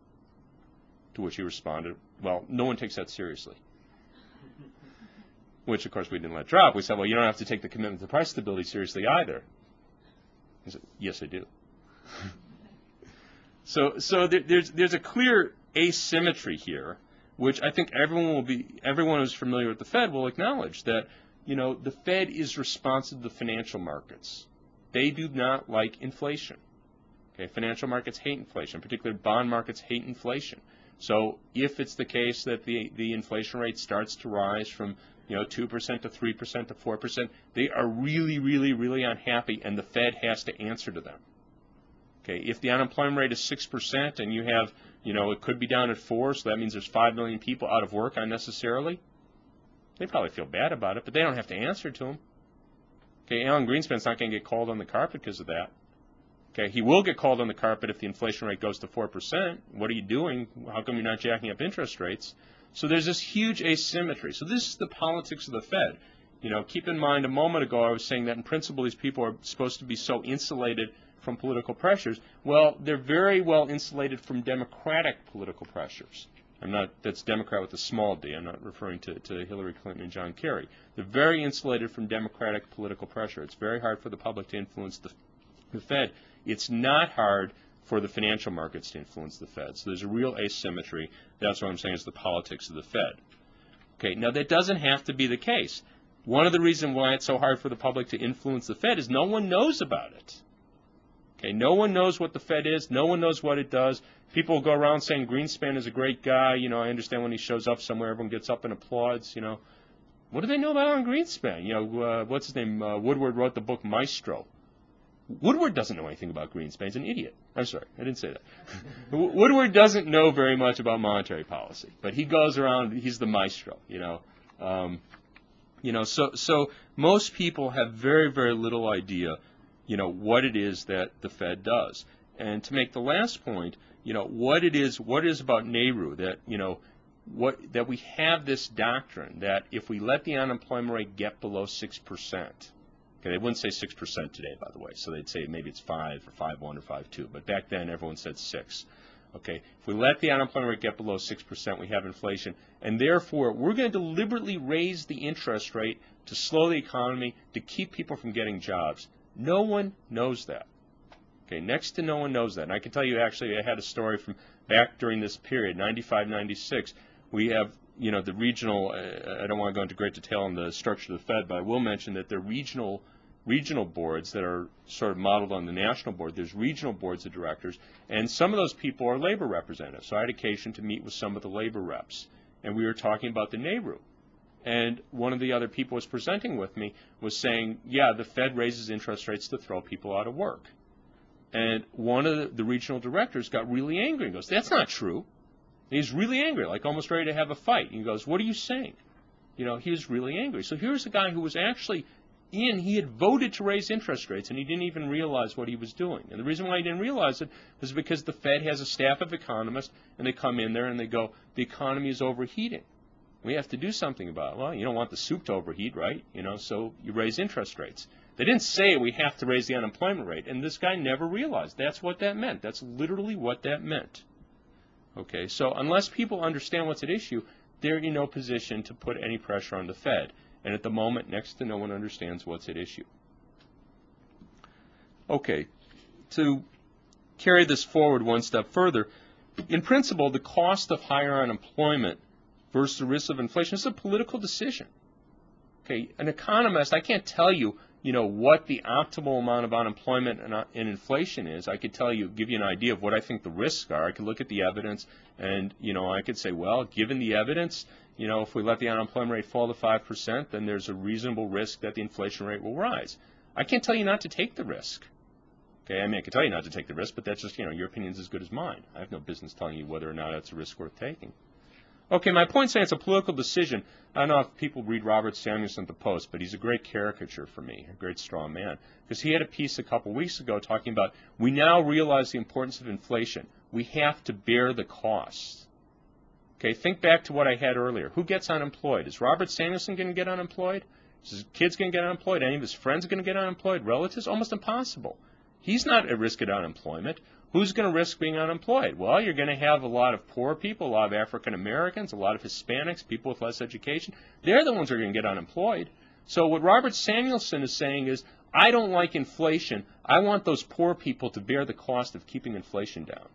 To which he responded, well, no one takes that seriously. Which, of course, we didn't let drop. We said, well, you don't have to take the commitment to price stability seriously either. He said, yes, I do. So there's a clear asymmetry here, which I think everyone who's familiar with the Fed will acknowledge, that the Fed is responsive to the financial markets. They do not like inflation. Okay, financial markets hate inflation, particularly bond markets hate inflation. So if it's the case that the inflation rate starts to rise from 2% to 3% to 4%, they are really, really, really unhappy, and the Fed has to answer to them. Okay, if the unemployment rate is 6% and you have, it could be down at 4%, so that means there's 5 million people out of work unnecessarily. They probably feel bad about it, but they don't have to answer to them. Okay, Alan Greenspan's not going to get called on the carpet because of that. Okay, he will get called on the carpet if the inflation rate goes to 4%. What are you doing? How come you're not jacking up interest rates? So there's this huge asymmetry. So this is the politics of the Fed. Keep in mind, a moment ago I was saying that in principle these people are supposed to be so insulated from political pressures. Well, they're very well insulated from democratic political pressures. That's Democrat with a small d. I'm not referring to Hillary Clinton and John Kerry. They're very insulated from democratic political pressure. It's very hard for the public to influence the Fed. It's not hard for the financial markets to influence the Fed. So there's a real asymmetry. That's what I'm saying is the politics of the Fed. Okay, now that doesn't have to be the case. One of the reasons why it's so hard for the public to influence the Fed is no one knows about it. Okay, no one knows what the Fed is. No one knows what it does. People go around saying Greenspan is a great guy. I understand when he shows up somewhere, everyone gets up and applauds. What do they know about Alan Greenspan? What's his name? Woodward wrote the book Maestro. Woodward doesn't know anything about Greenspan. He's an idiot. I'm sorry, I didn't say that. Woodward doesn't know very much about monetary policy, but he goes around. He's the maestro. So most people have very, very little idea, what it is that the Fed does. And to make the last point, what it is about NAIRU that that we have this doctrine that if we let the unemployment rate get below 6%. Okay, they wouldn't say 6% today, by the way. So they'd say maybe it's 5 or 5.1 or 5.2. But back then, everyone said 6. Okay, if we let the unemployment rate get below 6%, we have inflation. And therefore, we're going to deliberately raise the interest rate to slow the economy, to keep people from getting jobs. No one knows that. Okay, next to no one knows that. And I can tell you, actually, I had a story from back during this period, 95, 96. We have, the regional, I don't want to go into great detail on the structure of the Fed, but I will mention that there are regional boards that are sort of modeled on the national board. There's regional boards of directors, and some of those people are labor representatives. So I had occasion to meet with some of the labor reps, and we were talking about the NAIRU. And one of the other people was presenting with me was saying, yeah, the Fed raises interest rates to throw people out of work. And one of the regional directors got really angry and goes, that's not true. And he's really angry, like almost ready to have a fight. And he goes, what are you saying? He was really angry. So here's a guy who was actually he had voted to raise interest rates, and he didn't even realize what he was doing. And the reason why he didn't realize it was because the Fed has a staff of economists, and they come in there and they go, the economy is overheating. We have to do something about it. Well, you don't want the soup to overheat, right? So you raise interest rates. They didn't say we have to raise the unemployment rate, and this guy never realized that's what that meant. That's literally what that meant. Okay, so unless people understand what's at issue, they're in no position to put any pressure on the Fed. And at the moment, next to no one understands what's at issue. Okay, to carry this forward one step further, in principle, the cost of higher unemployment versus the risk of inflation is a political decision. Okay, an economist, I can't tell you, what the optimal amount of unemployment and inflation is. I could give you an idea of what I think the risks are. I could look at the evidence and, I could say, well, given the evidence, if we let the unemployment rate fall to 5%, then there's a reasonable risk that the inflation rate will rise. I can't tell you not to take the risk. Okay, I can tell you not to take the risk, but that's just, your opinion's as good as mine. I have no business telling you whether or not that's a risk worth taking. Okay, my point saying it's a political decision. I don't know if people read Robert Samuelson at the Post, but he's a great caricature for me, a great straw man. Because he had a piece a couple weeks ago talking about, we now realize the importance of inflation. We have to bear the costs. Okay, think back to what I had earlier. Who gets unemployed? Is Robert Samuelson going to get unemployed? Is his kids going to get unemployed? Any of his friends going to get unemployed? Relatives? Almost impossible. He's not at risk of unemployment. Who's going to risk being unemployed? Well, you're going to have a lot of poor people, a lot of African Americans, a lot of Hispanics, people with less education. They're the ones who are going to get unemployed. So what Robert Samuelson is saying is, I don't like inflation. I want those poor people to bear the cost of keeping inflation down.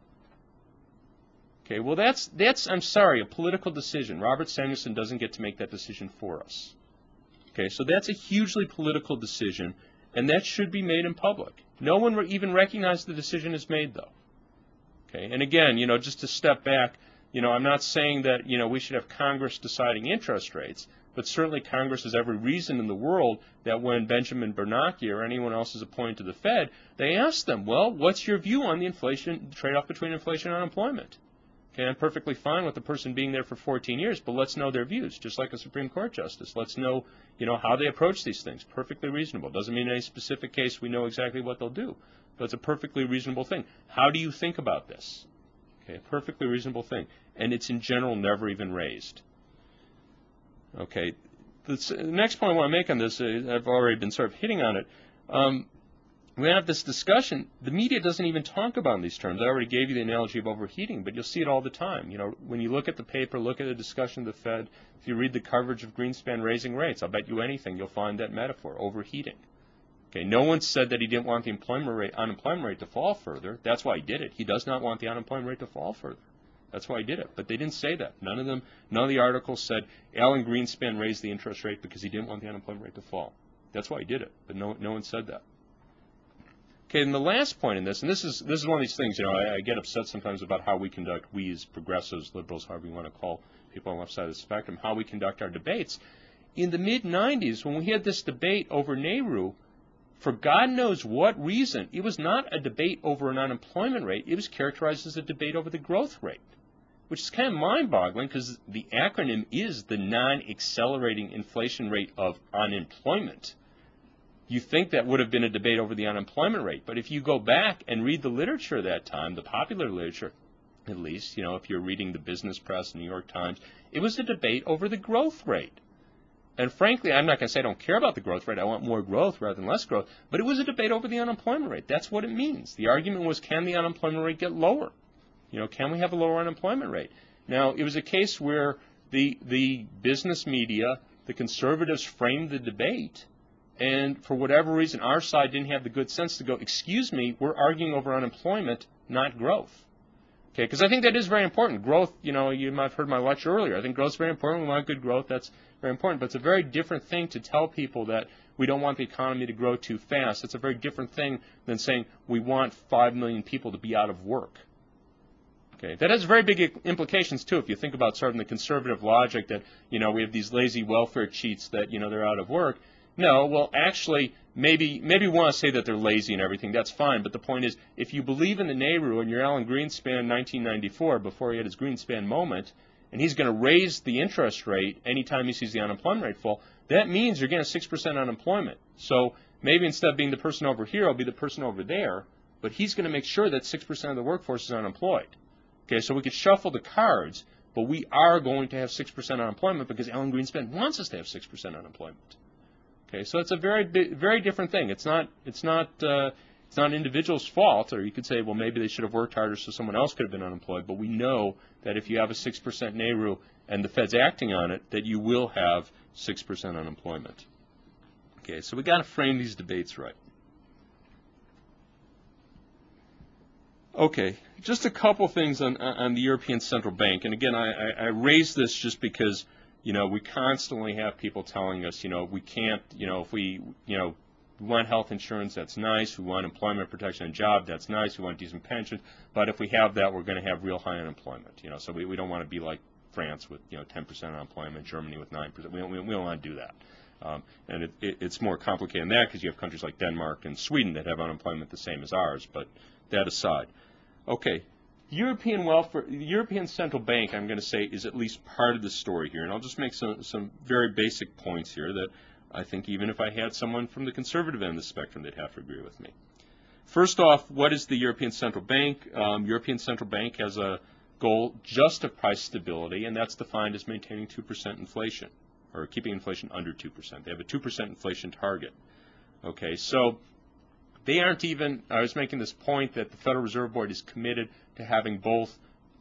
Okay, well, that's I'm sorry, a political decision. Robert Samuelson doesn't get to make that decision for us. Okay, so that's a hugely political decision, and that should be made in public. No one even recognized the decision is made, though. Okay, and again, just to step back, I'm not saying that, we should have Congress deciding interest rates, but certainly Congress has every reason in the world that when Benjamin Bernanke or anyone else is appointed to the Fed, they ask them, well, what's your view on the inflation trade-off between inflation and unemployment? Okay, I'm perfectly fine with the person being there for 14 years, but let's know their views, just like a Supreme Court justice. Let's know, how they approach these things. Perfectly reasonable. Doesn't mean in any specific case we know exactly what they'll do, but it's a perfectly reasonable thing. How do you think about this? Okay, a perfectly reasonable thing. And it's in general never even raised. Okay, the next point I want to make on this, I've already been sort of hitting on it. We have this discussion. The media doesn't even talk about these terms. I already gave you the analogy of overheating, but you'll see it all the time. When you look at the paper, look at the discussion of the Fed, if you read the coverage of Greenspan raising rates, I'll bet you anything, you'll find that metaphor, overheating. Okay, no one said that he didn't want the unemployment rate to fall further. That's why he did it. He does not want the unemployment rate to fall further. That's why he did it. But they didn't say that. None of the articles said Alan Greenspan raised the interest rate because he didn't want the unemployment rate to fall. That's why he did it. But no one said that. Okay, and the last point in this, and this is one of these things, I get upset sometimes about how we conduct, we as progressives, liberals, however you want to call people on the left side of the spectrum, how we conduct our debates. In the mid-'90s, when we had this debate over NAIRU, for God knows what reason, it was not a debate over an unemployment rate. It was characterized as a debate over the growth rate, which is kind of mind-boggling because the acronym is the non-accelerating inflation rate of unemployment. You think that would have been a debate over the unemployment rate, but if you go back and read the literature at that time, the popular literature, at least, if you're reading the business press, New York Times, it was a debate over the growth rate. And frankly, I'm not going to say I don't care about the growth rate. I want more growth rather than less growth, but it was a debate over the unemployment rate. That's what it means. The argument was, can the unemployment rate get lower? Can we have a lower unemployment rate? Now, it was a case where the business media, the conservatives framed the debate and for whatever reason, our side didn't have the good sense to go, excuse me, we're arguing over unemployment, not growth. Okay, because I think that is very important. Growth, you know, you might have heard my lecture earlier. I think growth is very important. We want good growth. That's very important. But it's a very different thing to tell people that we don't want the economy to grow too fast. It's a very different thing than saying we want 5 million people to be out of work. Okay, that has very big implications, too, if you think about sort of the conservative logic that, you know, we have these lazy welfare cheats that, you know, they're out of work. No, well, actually, maybe we want to say that they're lazy and everything. That's fine. But the point is, if you believe in the NAIRU and you're Alan Greenspan in 1994, before he had his Greenspan moment, and he's going to raise the interest rate anytime he sees the unemployment rate fall, that means you're getting 6% unemployment. So maybe instead of being the person over here, I'll be the person over there. But he's going to make sure that 6% of the workforce is unemployed. Okay, so we could shuffle the cards, but we are going to have 6% unemployment because Alan Greenspan wants us to have 6% unemployment. Okay, so it's a very different thing. It's not an individual's fault, or you could say, well, maybe they should have worked harder so someone else could have been unemployed. But we know that if you have a 6% NAIRU and the Fed's acting on it, that you will have 6% unemployment. Okay, so we got to frame these debates right. Okay, just a couple things on the European Central Bank. And again, I raise this just because, you know, we constantly have people telling us, you know, we can't, you know, if we, you know, we want health insurance, that's nice. We want employment protection and job, that's nice. We want decent pensions. But if we have that, we're going to have real high unemployment. You know, so we don't want to be like France with, you know, 10% unemployment, Germany with 9%. We don't want to do that. And it's more complicated than that because you have countries like Denmark and Sweden that have unemployment the same as ours. But that aside. Okay, European Central Bank, I'm going to say, is at least part of the story here. And I'll just make some very basic points here that I think even if I had someone from the conservative end of the spectrum, they'd have to agree with me. First off, what is the European Central Bank? European Central Bank has a goal just of price stability, and that's defined as maintaining 2% inflation, or keeping inflation under 2%. They have a 2% inflation target. Okay, so they aren't even, I was making this point that the Federal Reserve Board is committed to having both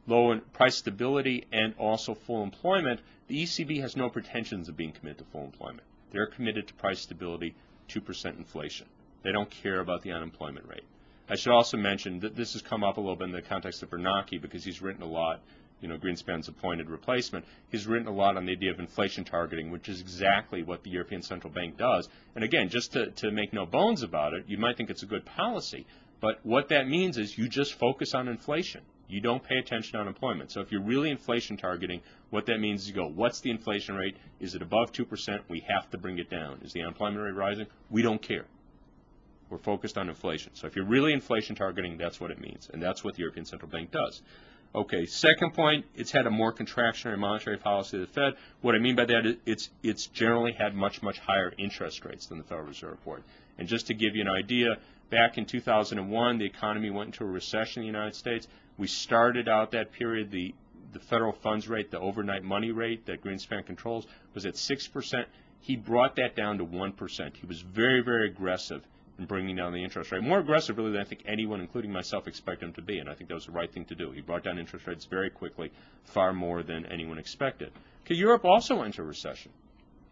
low price stability and also full employment. The ECB has no pretensions of being committed to full employment. They're committed to price stability, 2% inflation. They don't care about the unemployment rate. I should also mention that this has come up a little bit in the context of Bernanke because he's written a lot, you know, Greenspan's appointed replacement. He's written a lot on the idea of inflation targeting, which is exactly what the European Central Bank does. And again, just to make no bones about it, you might think it's a good policy, but what that means is you just focus on inflation. You don't pay attention to unemployment. So if you're really inflation targeting, what that means is you go, what's the inflation rate? Is it above 2%? We have to bring it down. Is the unemployment rate rising? We don't care. We're focused on inflation. So if you're really inflation targeting, that's what it means. And that's what the European Central Bank does. Okay, second point, it's had a more contractionary monetary policy of the Fed. What I mean by that is it's generally had much, much higher interest rates than the Federal Reserve Board. And just to give you an idea, back in 2001, the economy went into a recession in the United States. We started out that period, the federal funds rate, the overnight money rate that Greenspan controls, was at 6%. He brought that down to 1%. He was very, very aggressive in bringing down the interest rate. More aggressive, really, than I think anyone, including myself, expected him to be. And I think that was the right thing to do. He brought down interest rates very quickly, far more than anyone expected. Okay, Europe also went into a recession.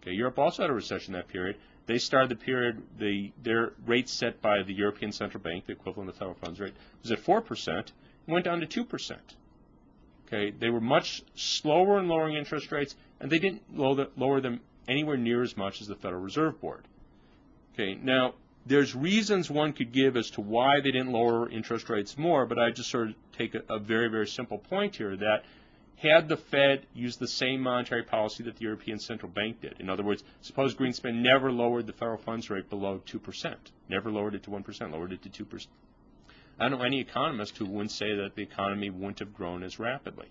Okay, Europe also had a recession that period. They started the period, their rate set by the European Central Bank, the equivalent of the federal funds rate, was at 4%, and went down to 2%. Okay, they were much slower in lowering interest rates, and they didn't lower them anywhere near as much as the Federal Reserve Board. Okay, now, there's reasons one could give as to why they didn't lower interest rates more, but I just sort of take a very, very simple point here that had the Fed used the same monetary policy that the European Central Bank did, in other words, suppose Greenspan never lowered the federal funds rate below 2%, never lowered it to 1%, lowered it to 2%. I don't know any economist who wouldn't say that the economy wouldn't have grown as rapidly,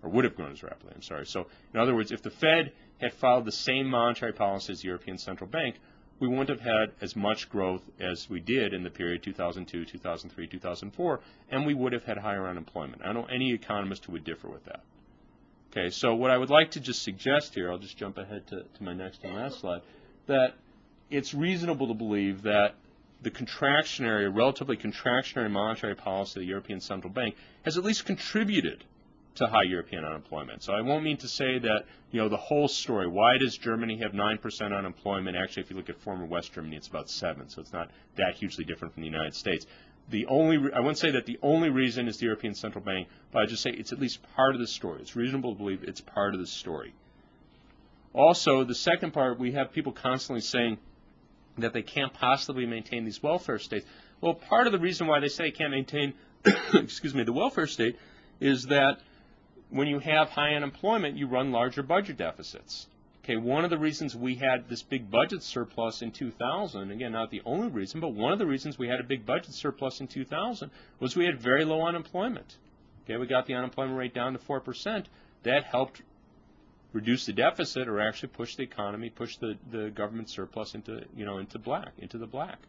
or would have grown as rapidly, I'm sorry. So, in other words, if the Fed had followed the same monetary policy as the European Central Bank, we wouldn't have had as much growth as we did in the period 2002, 2003, 2004, and we would have had higher unemployment. I don't know any economist who would differ with that. Okay, so what I would like to just suggest here, I'll just jump ahead to my next and last slide, that it's reasonable to believe that the relatively contractionary monetary policy of the European Central Bank has at least contributed to high European unemployment. So I won't mean to say that, the whole story. Why does Germany have 9% unemployment? Actually, if you look at former West Germany, it's about 7%, so it's not that hugely different from the United States. I wouldn't say that the only reason is the European Central Bank, but I'd just say it's at least part of the story. It's reasonable to believe it's part of the story. Also, the second part, we have people constantly saying that they can't possibly maintain these welfare states. Well, part of the reason why they say they can't maintain, the welfare state is that when you have high unemployment, you run larger budget deficits. Okay, one of the reasons we had this big budget surplus in 2000, again, not the only reason, but one of the reasons we had a big budget surplus in 2000 was we had very low unemployment. Okay, we got the unemployment rate down to 4%. That helped reduce the deficit, or actually push the economy, push the government surplus into the black.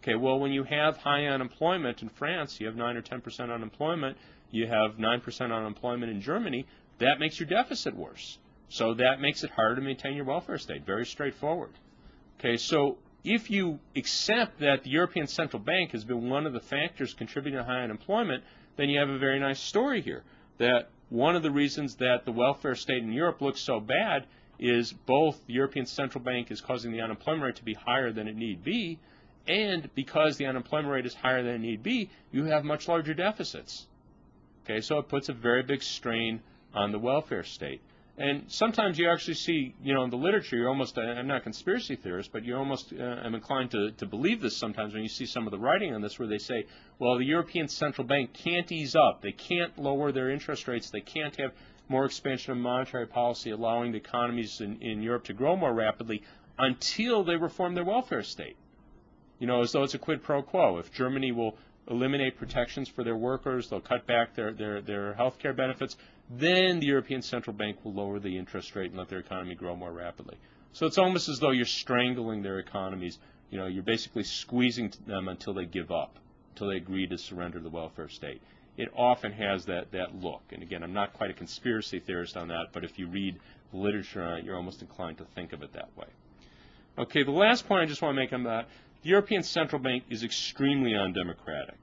Okay, well, when you have high unemployment in France, you have 9 or 10% unemployment, you have 9% unemployment in Germany, that makes your deficit worse. So that makes it harder to maintain your welfare state. Very straightforward. Okay, so if you accept that the European Central Bank has been one of the factors contributing to high unemployment, then you have a very nice story here. That one of the reasons that the welfare state in Europe looks so bad is both the European Central Bank is causing the unemployment rate to be higher than it need be, and because the unemployment rate is higher than it need be, you have much larger deficits. Okay, so it puts a very big strain on the welfare state. And sometimes you actually see, in the literature, you're almost, I'm not a conspiracy theorist, but you almost, I'm inclined to believe this sometimes when you see some of the writing on this where they say, well, the European Central Bank can't ease up. They can't lower their interest rates. They can't have more expansion of monetary policy allowing the economies in Europe to grow more rapidly until they reform their welfare state. As though it's a quid pro quo. If Germany will eliminate protections for their workers, they'll cut back their health care benefits, then the European Central Bank will lower the interest rate and let their economy grow more rapidly. So it's almost as though you're strangling their economies. You're basically squeezing them until they give up, until they agree to surrender the welfare state. It often has that look. And again, I'm not quite a conspiracy theorist on that, but if you read the literature on it, you're almost inclined to think of it that way. Okay, the last point I just want to make on that, the European Central Bank is extremely undemocratic.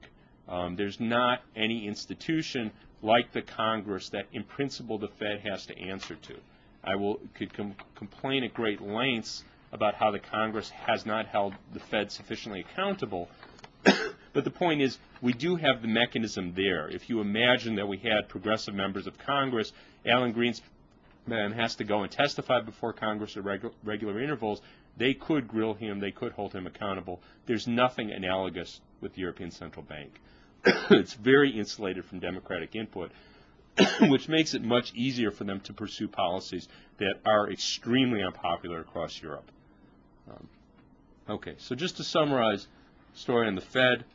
There's not any institution like the Congress that, in principle, the Fed has to answer to. I could complain at great lengths about how the Congress has not held the Fed sufficiently accountable, but the point is we do have the mechanism there. If you imagine that we had progressive members of Congress, Alan Greenspan has to go and testify before Congress at regular intervals, they could grill him, they could hold him accountable. There's nothing analogous with the European Central Bank. It's very insulated from democratic input, which makes it much easier for them to pursue policies that are extremely unpopular across Europe. Okay, so just to summarize the story on the Fed.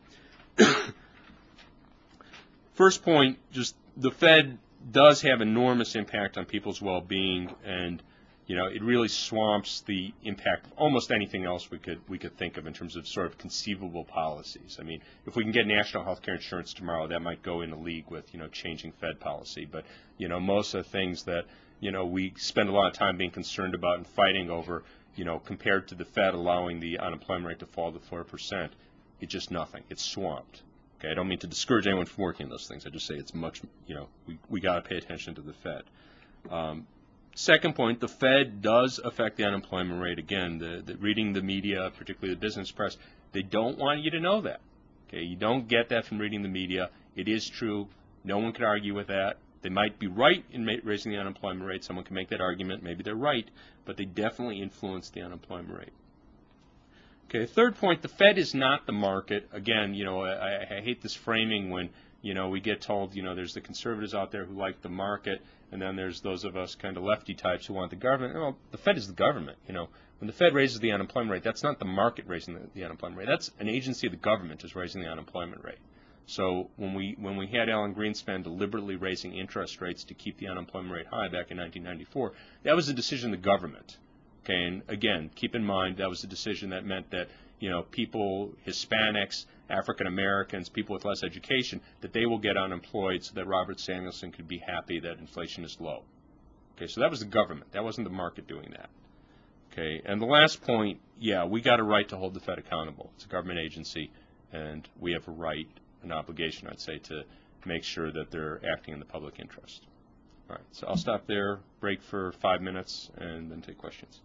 First point, just the Fed does have enormous impact on people's well-being, and it really swamps the impact of almost anything else we could think of in terms of sort of conceivable policies. I mean, if we can get national health care insurance tomorrow, that might go in a league with, changing Fed policy. But, most of the things that, we spend a lot of time being concerned about and fighting over, compared to the Fed allowing the unemployment rate to fall to 4%, it's just nothing. It's swamped. Okay, I don't mean to discourage anyone from working on those things. I just say it's much, we got to pay attention to the Fed. Second point, the Fed does affect the unemployment rate. Again, reading the media, particularly the business press, they don't want you to know that. Okay, you don't get that from reading the media. It is true. No one could argue with that. They might be right in raising the unemployment rate. Someone can make that argument. Maybe they're right, but they definitely influence the unemployment rate. Okay, third point, the Fed is not the market. Again, I hate this framing when, we get told, there's the conservatives out there who like the market, and then there's those of us kind of lefty types who want the government. Well, the Fed is the government. When the Fed raises the unemployment rate, that's not the market raising the unemployment rate. That's an agency of the government is raising the unemployment rate. So when we had Alan Greenspan deliberately raising interest rates to keep the unemployment rate high back in 1994, that was a decision of the government. Okay, and again, keep in mind that was a decision that meant that people, Hispanics, African Americans, people with less education, that they will get unemployed so that Robert Samuelson could be happy that inflation is low. Okay, so that was the government. That wasn't the market doing that. Okay, and the last point, yeah, we got a right to hold the Fed accountable. It's a government agency, and we have a right, an obligation, I'd say, to make sure that they're acting in the public interest. All right, so I'll stop there, break for 5 minutes, and then take questions.